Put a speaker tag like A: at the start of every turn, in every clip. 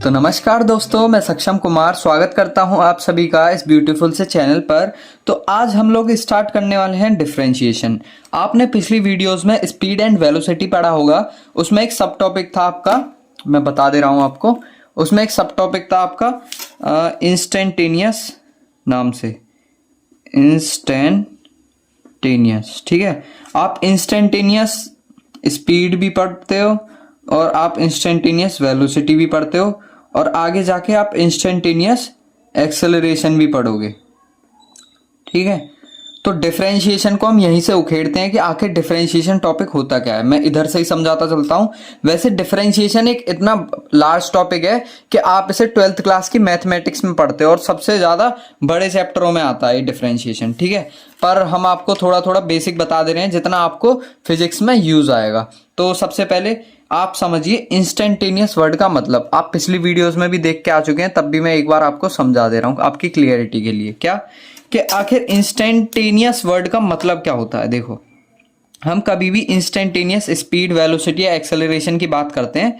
A: तो नमस्कार दोस्तों, मैं सक्षम कुमार स्वागत करता हूं आप सभी का इस ब्यूटीफुल से चैनल पर। तो आज हम लोग स्टार्ट करने वाले हैं डिफरेंशिएशन। आपने पिछली वीडियोस में स्पीड एंड वेलोसिटी पढ़ा होगा, उसमें एक सब टॉपिक था आपका, मैं बता दे रहा हूं आपको, उसमें एक सब टॉपिक था आपका इंस्टेंटेनियस नाम से, इंस्टेंटेनियस। ठीक है, आप इंस्टेंटेनियस स्पीड भी पढ़ते हो और आप इंस्टेंटेनियस वेलोसिटी भी पढ़ते हो और आगे जाके आप इंस्टेंटेनियस एक्सेलरेशन भी पढ़ोगे। ठीक है, तो डिफरेंशिएशन को हम यहीं से उखेड़ते हैं कि आखिर डिफरेंशिएशन टॉपिक होता क्या है। मैं इधर से ही समझाता चलता हूं। वैसे डिफरेंशिएशन एक इतना लार्ज टॉपिक है कि आप इसे 12th क्लास की मैथमेटिक्स में पढ़ते हो और सबसे ज्यादा बड़े चैप्टरों में आता है डिफरेंशिएशन। ठीक है, पर हम आपको थोड़ा थोड़ा बेसिक बता दे रहे हैं जितना आपको फिजिक्स में यूज आएगा। तो सबसे पहले आप समझिए इंस्टेंटेनियस वर्ड का मतलब। आप पिछली वीडियोस में भी देख के आ चुके हैं, तब भी मैं एक बार आपको समझा दे रहा हूं आपकी क्लियरिटी के लिए। क्या कि आखिर इंस्टेंटेनियस वर्ड का मतलब क्या होता है। देखो, हम कभी भी इंस्टेंटेनियस स्पीड, वेलोसिटी या एक्सेलरेशन की बात करते हैं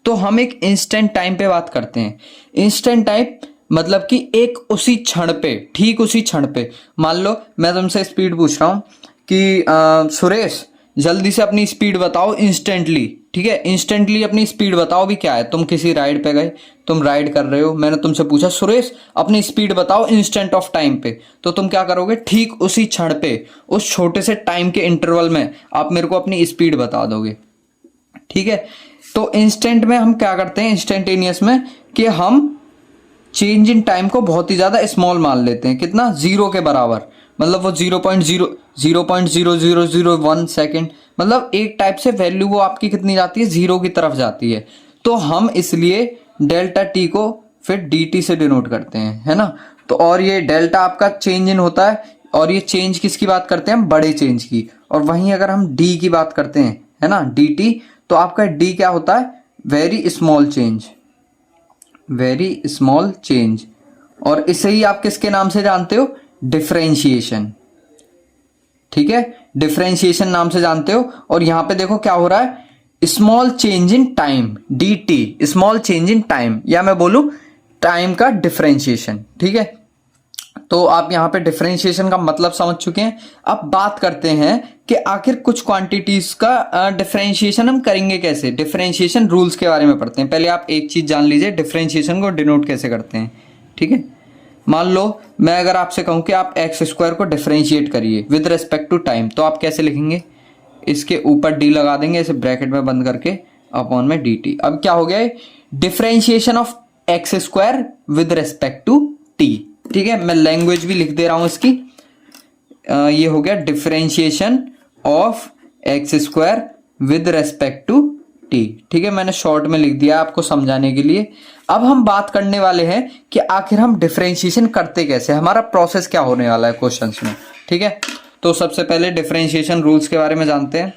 A: तो हम एक इंस्टेंट टाइम पे बात करते हैं। इंस्टेंट टाइम मतलब कि एक उसी क्षण पे, ठीक उसी क्षण पे। मान लो मैं तुमसे स्पीड पूछ रहा हूं कि सुरेश जल्दी से अपनी स्पीड बताओ इंस्टेंटली। ठीक है, इंस्टेंटली अपनी स्पीड बताओ भी क्या है। तुम किसी राइड पे गए, तुम राइड कर रहे हो, मैंने तुमसे पूछा सुरेश अपनी स्पीड बताओ इंस्टेंट ऑफ टाइम पे, तो तुम क्या करोगे, ठीक उसी क्षण पे, उस छोटे से टाइम के इंटरवल में आप मेरे को अपनी स्पीड बता दोगे। ठीक है, तो इंस्टेंट में हम क्या करते हैं, इंस्टेंटेनियस में, कि हम चेंज इन टाइम को बहुत ही ज्यादा स्मॉल मान लेते हैं। कितना, जीरो के बराबर, मतलब वो 0.000001 सेकेंड, मतलब एक टाइप से वैल्यू वो आपकी कितनी जाती है, जीरो की तरफ जाती है। तो हम इसलिए डेल्टा टी को फिर डी टी से डिनोट करते हैं, है ना। तो और ये डेल्टा आपका चेंज इन होता है, और ये चेंज किसकी बात करते हैं हम, बड़े चेंज की। और वहीं अगर हम डी की बात करते हैं, है ना, डी टी, तो आपका डी क्या होता है, very small change, very small change. और इसे ही आप किसके नाम से जानते हो, डिफरेंशिएशन। ठीक है, डिफरेंशिएशन नाम से जानते हो। और यहां पे देखो क्या हो रहा है, small change in time, D T, small change in time, या मैं बोलूं टाइम का डिफरेंशिएशन। ठीक है, तो आप यहां पे डिफरेंशिएशन का मतलब समझ चुके हैं। अब बात करते हैं कि आखिर कुछ क्वांटिटीज का डिफरेंशिएशन हम करेंगे कैसे। डिफरेंशिएशन रूल्स के बारे में पढ़ते हैं। पहले आप एक चीज जान लीजिए, डिफरेंशिएशन को डिनोट कैसे करते हैं। ठीक है, मान लो मैं अगर आपसे कहूं कि आप एक्स स्क्वायर को डिफरेंशिएट करिए विद रेस्पेक्ट टू टाइम, तो आप कैसे लिखेंगे, इसके ऊपर डी लगा देंगे, इसे ब्रैकेट में बंद करके, अपॉन में डी टी। अब क्या हो गया, differentiation of X square with respect to T. ठीक है, मैं लैंग्वेज भी लिख दे रहा हूं इसकी। ये हो गया differentiation of X square with respect to T. ठीक है, मैंने शॉर्ट में लिख दिया आपको समझाने के लिए। अब हम बात करने वाले हैं कि आखिर हम डिफरेंशिएशन करते कैसे, हमारा प्रोसेस क्या होने वाला है क्वेश्चंस में। ठीक है, तो सबसे पहले डिफरेंशिएशन रूल्स के बारे में जानते हैं।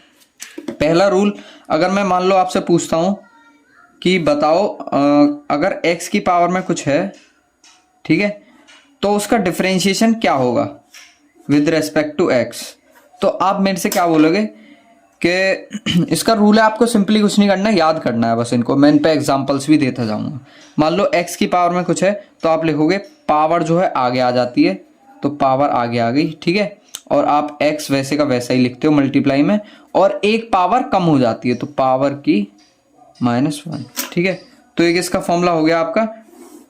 A: पहला रूल, अगर मैं मान लो आपसे पूछता हूं कि बताओ अगर x की पावर में कुछ है, ठीक है, तो उसका डिफरेंशिएशन क्या होगा विद रेस्पेक्ट टू x, तो आप मेरे से क्या बोलोगे कि इसका रूल है, आपको सिंपली कुछ नहीं करना है, याद करना है बस इनको। मैं इन पे एग्जांपल्स भी देता जाऊंगा। मान लो x की पावर में कुछ है, तो आप लिखोगे पावर जो है आगे आ जाती है, तो पावर आगे आ गई। ठीक है, और आप x वैसे का वैसा ही लिखते हो मल्टीप्लाई में, और एक पावर कम हो जाती है, तो पावर की -1। ठीक है, तो एक इसका फॉर्मूला हो गया आपका,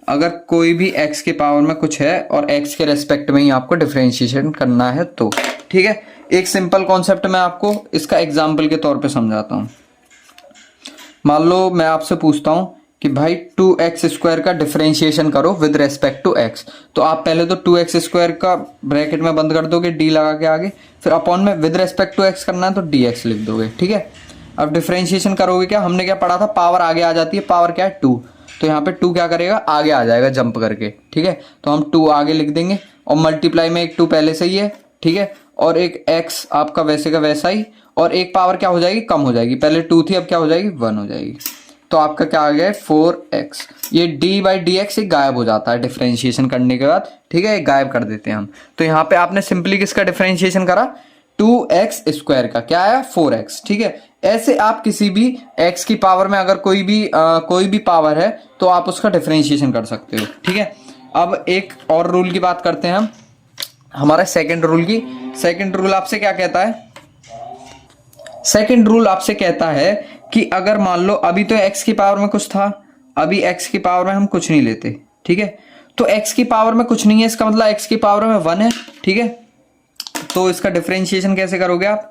A: अगर कोई भी x के पावर में कुछ है और x के रेस्पेक्ट में ही आपको डिफरेंशिएशन करना है तो। ठीक है, एक सिंपल कॉन्सेप्ट मैं आपको इसका एग्जांपल के तौर पे समझाता हूं। मान लो मैं आपसे पूछता हूं कि भाई 2x स्क्वायर का डिफरेंशिएशन करो विद रेस्पेक्ट टू x, तो आप पहले तो 2x स्क्वायर का ब्रैकेट में बंद कर दोगे, डी लगा के आगे, फिर अपॉन में विद रेस्पेक्ट टू x करना है तो dx लिख दोगे। ठीक है, अब डिफरेंशिएशन करोगे क्या, हमने क्या पढ़ा था, पावर आगे आ जाती है, पावर क्या है 2, तो यहाँ पे 2 क्या करेगा, आगे आ जाएगा जंप करके। ठीक है, तो हम 2 आगे लिख देंगे, और मल्टीप्लाई में एक 2 पहले से ही है। ठीक है, और एक x आपका वैसे का वैसा ही, और एक पावर क्या हो जाएगी, कम हो जाएगी, पहले 2 थी अब क्या हो जाएगी, 1 हो जाएगी। तो आपका क्या आ गया है, 4x। ये d/dx एक गायब हो जाता है डिफरेंशिएशन करने के बाद। ठीक है, गायब कर देते हैं हम। तो यहाँ पे आपने सिंपली किसका डिफरेंशिएशन करा, 2x स्क्वायर का, क्या आया 4x। ठीक है, ऐसे आप किसी भी x की पावर में अगर कोई भी पावर है तो आप उसका डिफरेंशिएशन कर सकते हो, ठीक है। अब एक और रूल की बात करते हैं हम, हमारा सेकंड रूल की। सेकंड रूल आपसे क्या कहता है? सेकंड रूल आपसे कहता है कि अगर मान लो अभी तो x की पावर में कुछ था, अभी x की पावर में हम कुछ नहीं लेते, ठीक है। तो x की पावर में कुछ नहीं है, इसका मतलब x की पावर में 1 है, ठीक है। तो इसका डिफरेंशिएशन कैसे करोगे आप?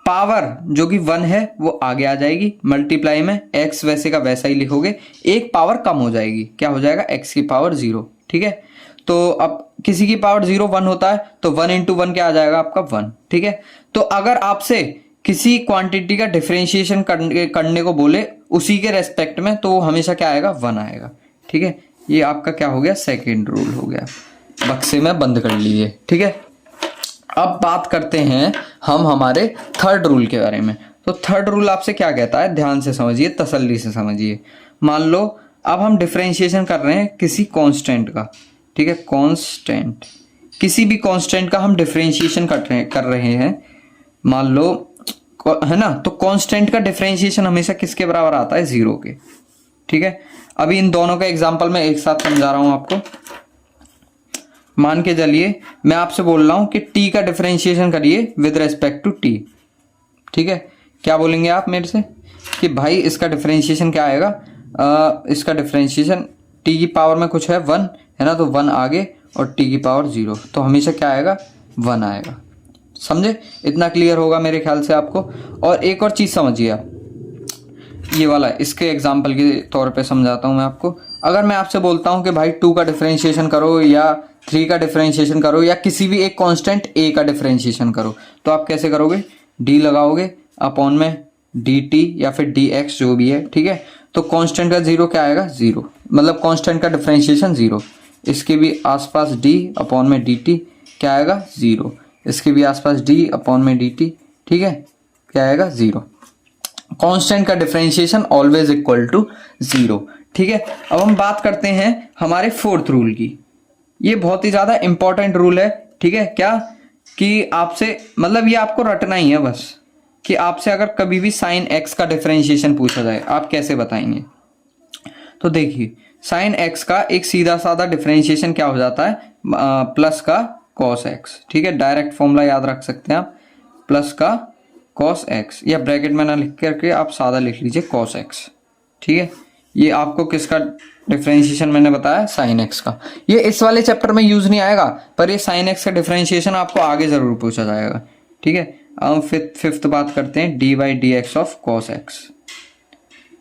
A: पावर जो कि 1 है वो आगे आ जाएगी, मल्टीप्लाई में x वैसे का वैसा ही लिखोगे, एक पावर कम हो जाएगी, क्या हो जाएगा? x की पावर 0, ठीक है। तो अब किसी की पावर 0 1 होता है तो 1 इंटू 1 क्या आ जाएगा आपका? 1, ठीक है। तो अगर आपसे किसी क्वांटिटी का डिफरेंशिएशन करने को बोले उसी के रेस्पेक्ट में, तो हमेशा क्या आएगा? 1 आएगा, ठीक है। ये आपका क्या हो गया? सेकेंड रूल हो गया, बक्से में बंद कर लीजिए, ठीक है। अब बात करते हैं हम हमारे थर्ड रूल के बारे में। तो थर्ड रूल आपसे क्या कहता है? ध्यान से समझिए, तसल्ली से समझिए। मान लो अब हम डिफरेंशिएशन कर रहे हैं किसी कांस्टेंट का, ठीक है। कांस्टेंट, किसी भी कांस्टेंट का हम डिफरेंशिएशन कर रहे हैं, मान लो, है ना। तो कांस्टेंट का डिफरेंशिएशन हमेशा किसके बराबर आता है? 0 के, ठीक है। अभी इन दोनों का एग्जांपल मैं एक साथ समझा रहा हूं आपको। मान के चलिए मैं आपसे बोल रहा हूं कि t का डिफरेंशिएशन करिए विद रेस्पेक्ट टू t, ठीक है। क्या बोलेंगे आप मेरे से कि भाई इसका डिफरेंशिएशन क्या आएगा? इसका डिफरेंशिएशन t की पावर में कुछ है 1, है ना, तो 1 आगे और t की पावर 0, तो हमेशा क्या आएगा? 1 आएगा। समझे? इतना क्लियर होगा मेरे ख्याल से आपको। और एक और चीज समझिए आप, ये वाला इसके एग्जाम्पल के तौर पे समझाता हूं मैं आपको। अगर मैं आपसे बोलता हूं कि भाई 2 का डिफरेंशिएशन करो या 3 का डिफरेंशिएशन करो या किसी भी एक कांस्टेंट a का डिफरेंशिएशन करो, तो आप कैसे करोगे? d लगाओगे अपॉन में dt या फिर dx जो भी है, ठीक है। तो कांस्टेंट का 0 क्या आएगा? 0, मतलब कांस्टेंट का डिफरेंशिएशन 0। इसके भी आसपास d अपॉन में dt क्या आएगा? 0। इसके भी आसपास d अपॉन में dt, ठीक है, क्या आएगा? 0। कांस्टेंट का डिफरेंशिएशन ऑलवेज इक्वल टू 0, ठीक है। अब हम बात करते हैं हमारे फोर्थ रूल की। ये बहुत ही ज्यादा इंपॉर्टेंट रूल है, ठीक है। क्या कि आपसे, मतलब ये आपको रटना ही है बस, कि आपसे अगर कभी भी साइन x का डिफरेंशिएशन पूछा जाए आप कैसे बताएंगे। तो देखिए साइन x का एक सीधा साधा डिफरेंशिएशन क्या हो जाता है? प्लस का cos x, ठीक है। डायरेक्ट फॉर्मूला याद रख सकते हैं आप, प्लस का cos x, या ब्रैकेट में ना लिख करके आप सादा लिख लीजिए cos x, ठीक है। ये आपको किसका डिफरेंशिएशन मैंने बताया? साइन x का। ये इस वाले चैप्टर में यूज नहीं आएगा, पर ये साइन x का डिफरेंशिएशन आपको आगे जरूर पूछा जाएगा, ठीक है। अब फिफ्थ बात करते हैं dy dx of cos x।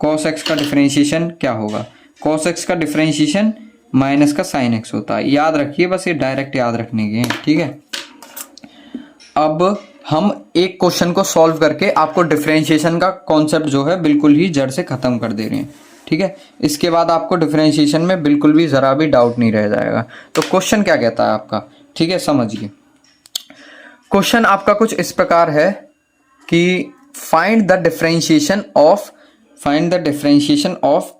A: cos x का डिफरेंशिएशन क्या होगा? cos x का डिफरेंशिएशन माइनस का साइन x होता है, याद रखिए, बस ये डायरेक्ट याद रखने के हैं, ठीक है। अब हम एक क्वेश्चन को सॉल्व करके आपको डिफरेंशिएशन का कॉन्सेप्ट जो है बिल्कुल ही जड़ से खत्म कर दे रहे हैं, ठीक है। इसके बाद आपको डिफरेंशिएशन में बिल्कुल भी जरा भी डाउट नहीं रह जाएगा। तो क्वेश्चन क्या कहता है आपका, ठीक है, समझिए। क्वेश्चन आपका कुछ इस प्रकार है कि find the differentiation of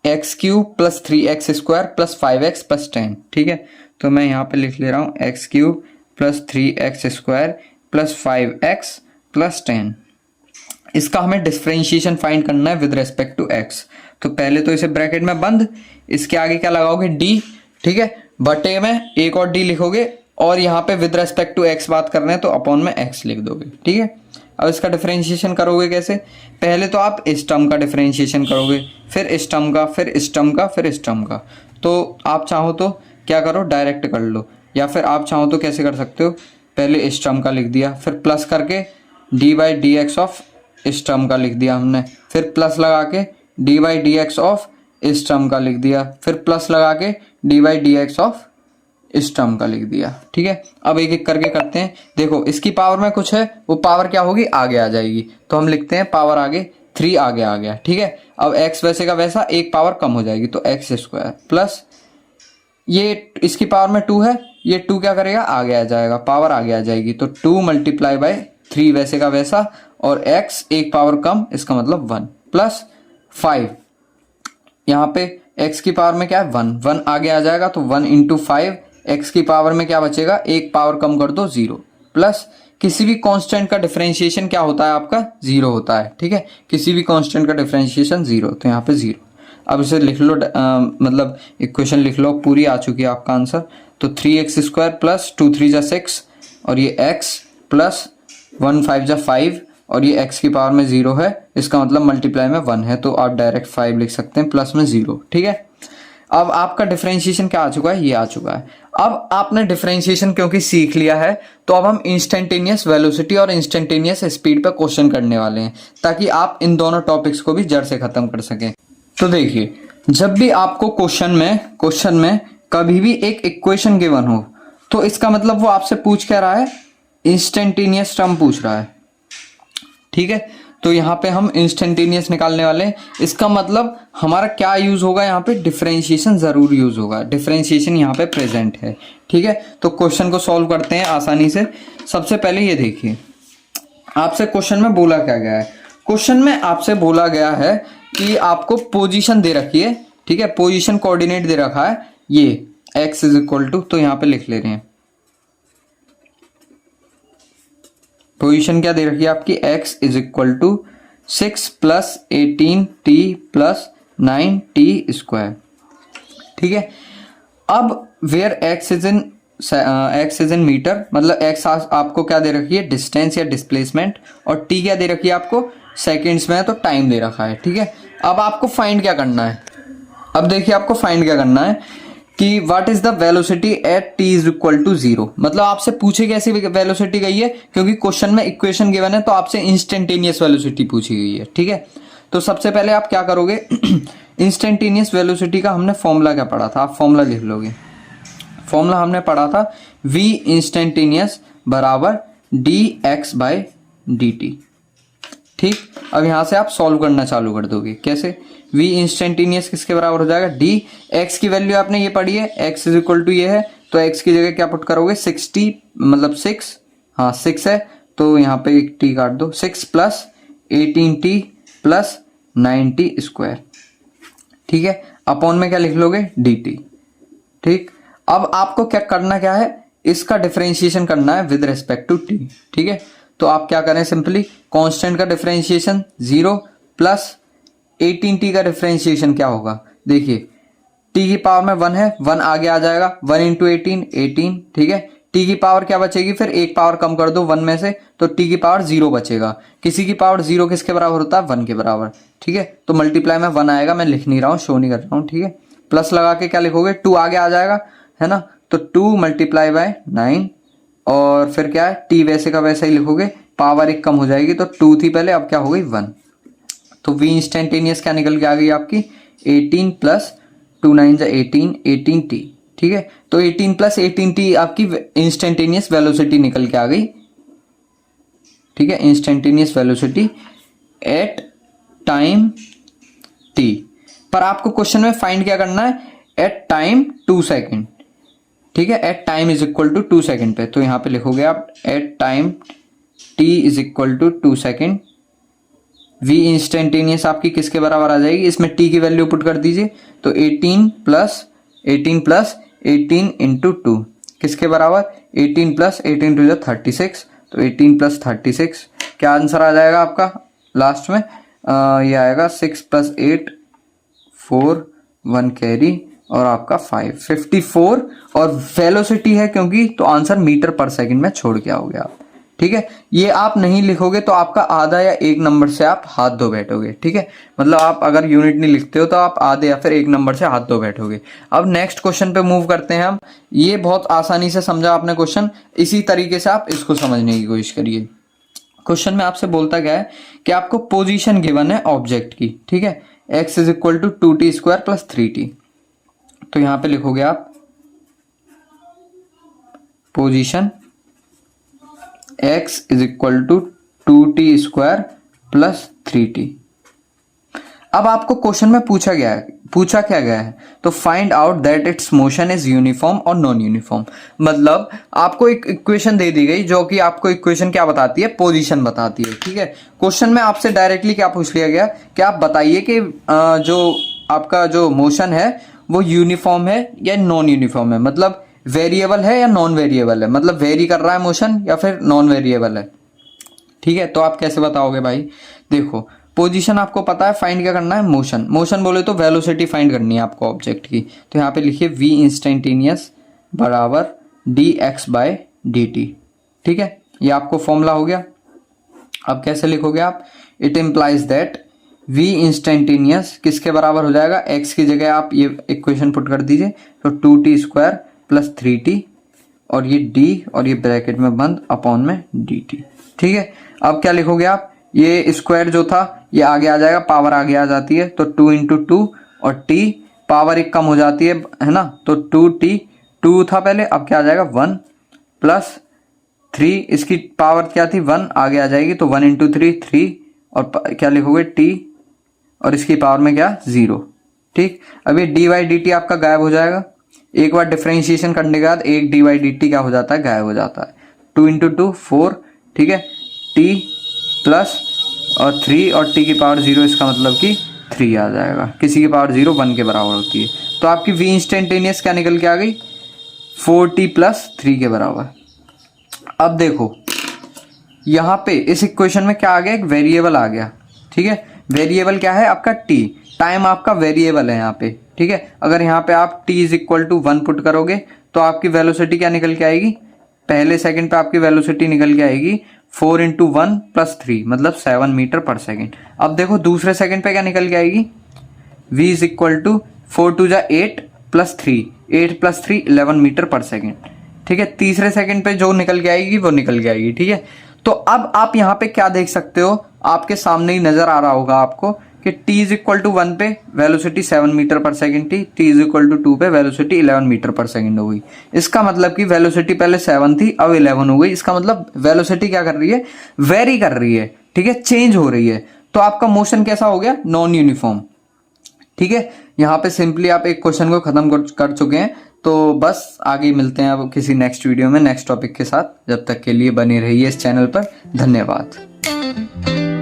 A: x cube plus 3x square plus 5x plus 10, ठीक है। तो मैं यहाँ पे लिख ले रहा हूँ x cube plus 3x square plus 5x plus 10। इसका हमें डिफरेंशिएशन फाइंड करना है विद रेस्पेक्ट टू x। तो पहले तो इसे ब्रैकेट में बंद, इसके आगे क्या लगाओगे? d, ठीक है, बटे में एक और d लिखोगे, और यहाँ पे विद रेस्पेक्ट टू x बात कर रहे हैं तो अपॉन में x लिख दोगे, ठीक है। अब इसका डिफरेंशिएशन करोगे कैसे? पहले तो आप इस टर्म का डिफरेंशिएशन करोगे, फिर इस टर्म का, फिर इस टर्म का, फिर इस टर्म का। तो आप चाहो तो क्या करो, डायरेक्ट कर लो, या फिर आप चाहो तो कैसे कर सकते हो, पहले इस टर्म का लिख दिया, फिर प्लस करके D by D x of इस टर्म का लिख दिया हमने, फिर प्लस लगा के D by D x of इस टर्म का लिख दिया, फिर प्लस लगा के D by D x of इस टर्म का लिख दिया, ठीक है। अब एक एक करके करते हैं। देखो इसकी पावर में कुछ है, वो पावर क्या होगी? आगे आ जाएगी, तो हम लिखते हैं पावर आगे 3 आगे आ गया, ठीक है। अब x वैसे का वैसा एक पावर कम हो जाएगी, तो x स्क्वायर प्लस ये इसकी पावर में 2 है, ये 2 क्या करेगा? आगे आ जाएगा, पावर आगे आ जाएगी, तो 2 मल्टीप्लाई बाय 3 वैसे का वैसा, और x एक पावर कम, इसका मतलब 1 प्लस 5, यहाँ पे x की पावर में क्या है? 1 आगे आ जाएगा, तो 1 इंटू 5, x की पावर में क्या बचेगा? एक पावर कम कर दो 0, प्लस किसी भी कांस्टेंट का डिफरेंशिएशन क्या होता है आपका, जीरो होता है। ठीक है, किसी भी कांस्टेंट का डिफरेंशिएशन जीरो, तो यहाँ पे जीरो। अब इसे लिख लो, मतलब इक्वेशन लिख लो, पूरी आ चुकी है आपका आंसर। तो 3x² प्लस 2 3 जा 6 और ये x प्लस 1 5 जा 5 और ये x की पावर में 0 है, इसका मतलब मल्टीप्लाई में 1 है, तो आप डायरेक्ट 5 लिख सकते हैं प्लस में 0। ठीक है, अब आपका डिफरेंशिएशन क्या आ चुका है, ये आ चुका है। अब आपने डिफरेंशिएशन क्योंकि सीख लिया है, तो अब हम इंस्टेंटेनियस वेलोसिटी और इंस्टेंटेनियस स्पीड पर क्वेश्चन करने वाले हैं, ताकि आप इन दोनों टॉपिक्स को भी जड़ से खत्म कर सकें। तो देखिए, जब भी आपको क्वेश्चन में कभी भी एक इक्वेशन गिवन हो, तो इसका मतलब वो आपसे पूछ क्या रहा है, इंस्टेंटेनियस टर्म पूछ रहा है। ठीक है, तो यहाँ पे हम इंस्टेंटेनियस निकालने वाले हैं। इसका मतलब हमारा क्या यूज होगा, यहाँ पे डिफरेंशिएशन जरूर यूज होगा, डिफरेंशिएशन यहाँ पे प्रेजेंट है। ठीक है, तो क्वेश्चन को सॉल्व करते हैं आसानी से। सबसे पहले ये देखिए, आपसे क्वेश्चन में बोला क्या गया है। क्वेश्चन में आपसे बोला गया है कि आपको पोजीशन दे रखी है। ठीक है, पोजीशन कोऑर्डिनेट दे रखा है, ये x इज इक्वल टू, तो यहाँ पे लिख ले रहे हैं पोजीशन क्या दे रखी है आपकी, x is equal to 6 plus 18t plus 9t²। ठीक है, अब where x is in metre, मतलब x आपको क्या दे रखी है, डिस्टेंस या डिस्प्लेसमेंट, और t क्या दे रखी है आपको, सेकेंड्स में है, तो टाइम दे रखा है। ठीक है, अब आपको फाइंड क्या करना है, अब देखिए आपको फाइंड क्या करना है कि what is the velocity at t is equal to 0। मतलब आपसे पूछे कैसी वेलोसिटी गई है, क्योंकि क्वेश्चन में इक्वेशन गिवन है, तो आपसे इंस्टेंटेनियस वेलोसिटी पूछी गई है। ठीक है, तो सबसे पहले आप क्या करोगे, इंस्टेंटेनियस वेलोसिटी का हमने फॉर्मूला क्या पढ़ा था, आप फॉर्मूला लिख लोगे। फॉर्मूला हमने पढ़ा था v इंस्टेंटेनियस बराबर dx/dt। ठीक, अब यहां से आप सॉल्व करना चालू कर दोगे। कैसे, v इंस्टेंटेनियस किसके बराबर हो जाएगा, d, x की वैल्यू आपने ये पढ़ी है, x इज इक्वल टू ये है, तो x की जगह क्या पुट करोगे, 60, मतलब 6, हाँ 6 है, तो यहाँ पे एक t काट दो, 6 प्लस 18t प्लस 9t²। ठीक है, अपॉन में क्या लिख लोगे, dt। ठीक, अब आपको क्या करना, क्या है, इसका डिफरेंशिएशन करना है विद रिस्पेक्ट टू t। ठीक है, तो आप क्या करें, सिंपली कांस्टेंट का डिफरेंशिएशन 0 प्लस 18t का डिफरेंशिएशन क्या होगा, देखिए t की पावर में 1 है, 1 आगे आ जाएगा, 1 इंटू 18। ठीक है, t की पावर क्या बचेगी, फिर एक पावर कम कर दो 1 में से, तो t की पावर 0 बचेगा। किसी की पावर 0 किसके बराबर होता है, 1 के बराबर। ठीक है, तो मल्टीप्लाई में 1 आएगा, मैं लिख नहीं रहा हूँ, शो नहीं कर रहा हूँ। ठीक है, प्लस लगा के क्या लिखोगे, 2 आगे आ जाएगा, है ना, तो 2 मल्टीप्लाई बाय 9, और फिर क्या है, t वैसे का वैसा ही लिखोगे, पावर एक कम हो जाएगी, तो 2 थी पहले, अब क्या हो गई 1। तो v इंस्टेंटेनियस क्या निकल के आ गई आपकी, 18 प्लस 2 9 जा 18, 18t। ठीक है, तो 18 प्लस 18t आपकी इंस्टेंटेनियस वेलोसिटी निकल के आ गई। ठीक है, instantaneous velocity at time t, पर आपको क्वेश्चन में फाइंड क्या करना है, एट टाइम 2 सेकेंड। ठीक है, at time is equal to 2 second पे, तो यहां पे लिखोगे आप at time t is equal to 2 second. v instantaneous आपकी किसके बराबर आ जाएगी, इसमें t की वैल्यू पुट कर दीजिए, तो 18 प्लस 18 इंटू 2 किसके बराबर, 18 प्लस 18 टू 36, तो 18 प्लस 36 क्या आंसर आ जाएगा आपका लास्ट में, ये आएगा 6 प्लस 8 4 1 कैरी और आपका 54, और वेलोसिटी है क्योंकि, तो आंसर मीटर पर सेकंड में छोड़ के आओगे आप। ठीक है, ये आप नहीं लिखोगे तो आपका आधा या 1 नंबर से आप हाथ धो बैठोगे। ठीक है, मतलब आप अगर यूनिट नहीं लिखते हो तो आप आधे या फिर 1 नंबर से हाथ धो बैठोगे। अब नेक्स्ट क्वेश्चन पे मूव करते हैं हम। ये बहुत आसानी से समझा आपने क्वेश्चन, इसी तरीके से आप इसको समझने की कोशिश करिए। क्वेश्चन में आपसे बोलता क्या है कि आपको पोजीशन गिवन है ऑब्जेक्ट की। ठीक है, x is equal to 2t² plus 3t, तो यहां पे लिखोगे आप position x is equal to 2t² plus 3t। अब आपको क्वेश्चन में पूछा क्या गया है, तो find out that it's motion is uniform और नॉन यूनिफॉर्म। मतलब आपको एक इक्वेशन दे दी गई, जो कि आपको इक्वेशन क्या बताती है, पोजीशन बताती है। ठीक है, क्वेश्चन में आपसे डायरेक्टली क्या पूछ लिया गया कि आप बताइए कि जो आपका जो मोशन है वो यूनिफॉर्म है या नॉन यूनिफॉर्म है। मतलब वेरिएबल है या नॉन वेरिएबल है, मतलब वेरी कर रहा है मोशन या फिर नॉन वेरिएबल है। ठीक है, तो आप कैसे बताओगे भाई? देखो पोजीशन आपको पता है, फाइंड क्या करना है? मोशन। मोशन बोले तो वेलोसिटी फाइंड करनी है आपको ऑब्जेक्ट की। तो यहाँ पे लिखिए v इंस्टेंटेनियस बराबर dx/dt। ठीक है, ये आपको फॉर्मूला हो गया। अब कैसे लिखोगे आप? It implies that v instantaneous किसके बराबर हो जाएगा? x की जगह आप ये इक्वेशन पुट कर दीजिए, तो 2t² प्लस 3t और ये d और ये ब्रैकेट में बंद अपॉन में dt। ठीक है, अब क्या लिखोगे आप? ये स्क्वायर जो था ये आगे आ जाएगा, पावर आगे आ जाती है, तो 2 इंटू 2 और t पावर एक कम हो जाती है ना, तो 2t 2 था पहले, अब क्या आ जाएगा 1 प्लस 3, इसकी पावर क्या थी 1, आगे आ जाएगी, तो 1 इंटू 3 3 और क्या लिखोगे t और इसकी पावर में क्या 0। ठीक, अब ये dy/dt आपका गायब हो जाएगा। एक बार डिफरेंशिएशन करने के बाद एक dy/dt क्या हो जाता है? गायब हो जाता है। 2 इंटू 2 4, ठीक है, t प्लस और 3 और t की पावर 0, इसका मतलब कि 3 आ जाएगा। किसी की पावर 0 1 के बराबर होती है, तो आपकी v इंस्टेंटेनियस क्या निकल के आ गई? 4t प्लस 3 के बराबर। अब देखो यहाँ पे इस इक्वेशन में क्या आ गया? एक वेरिएबल आ गया। ठीक है, वेरिएबल क्या है आपका? t, टाइम आपका वेरिएबल है यहाँ पे। ठीक है, अगर यहाँ पे आप t is equal to 1 put करोगे तो आपकी वेलोसिटी क्या निकल के आएगी? पहले सेकंड पे आपकी वेलोसिटी निकल के आएगी 4 इंटू 1 प्लस 3, मतलब 7 मीटर पर सेकेंड। अब देखो दूसरे सेकंड पे क्या निकल के आएगी? v is equal to 4 two जा 8 प्लस 3, 8 प्लस 3 11 मीटर पर सेकेंड। ठीक है, तीसरे सेकंड पे जो निकल के आएगी वो निकल के आएगी। ठीक है, तो अब आप यहाँ पे क्या देख सकते हो? आपके सामने ही नजर आ रहा होगा आपको कि t इज इक्वल टू 1 पे वेलोसिटी 7 मीटर पर सेकंड थी, t इज इक्वल टू 2 पे वेलोसिटी 11 मीटर पर सेकंड हो गई। इसका मतलब कि वेलोसिटी पहले 7 थी, अब 11 हो गई। इसका मतलब वेलोसिटी क्या कर रही है? वेरी कर रही है। ठीक है, चेंज हो रही है। तो आपका मोशन कैसा हो गया? Non uniform. ठीक है, यहाँ पे सिंपली आप एक क्वेश्चन को खत्म कर चुके हैं। तो बस आगे मिलते हैं अब किसी नेक्स्ट वीडियो में नेक्स्ट टॉपिक के साथ। जब तक के लिए बने रहिए इस चैनल पर। धन्यवाद।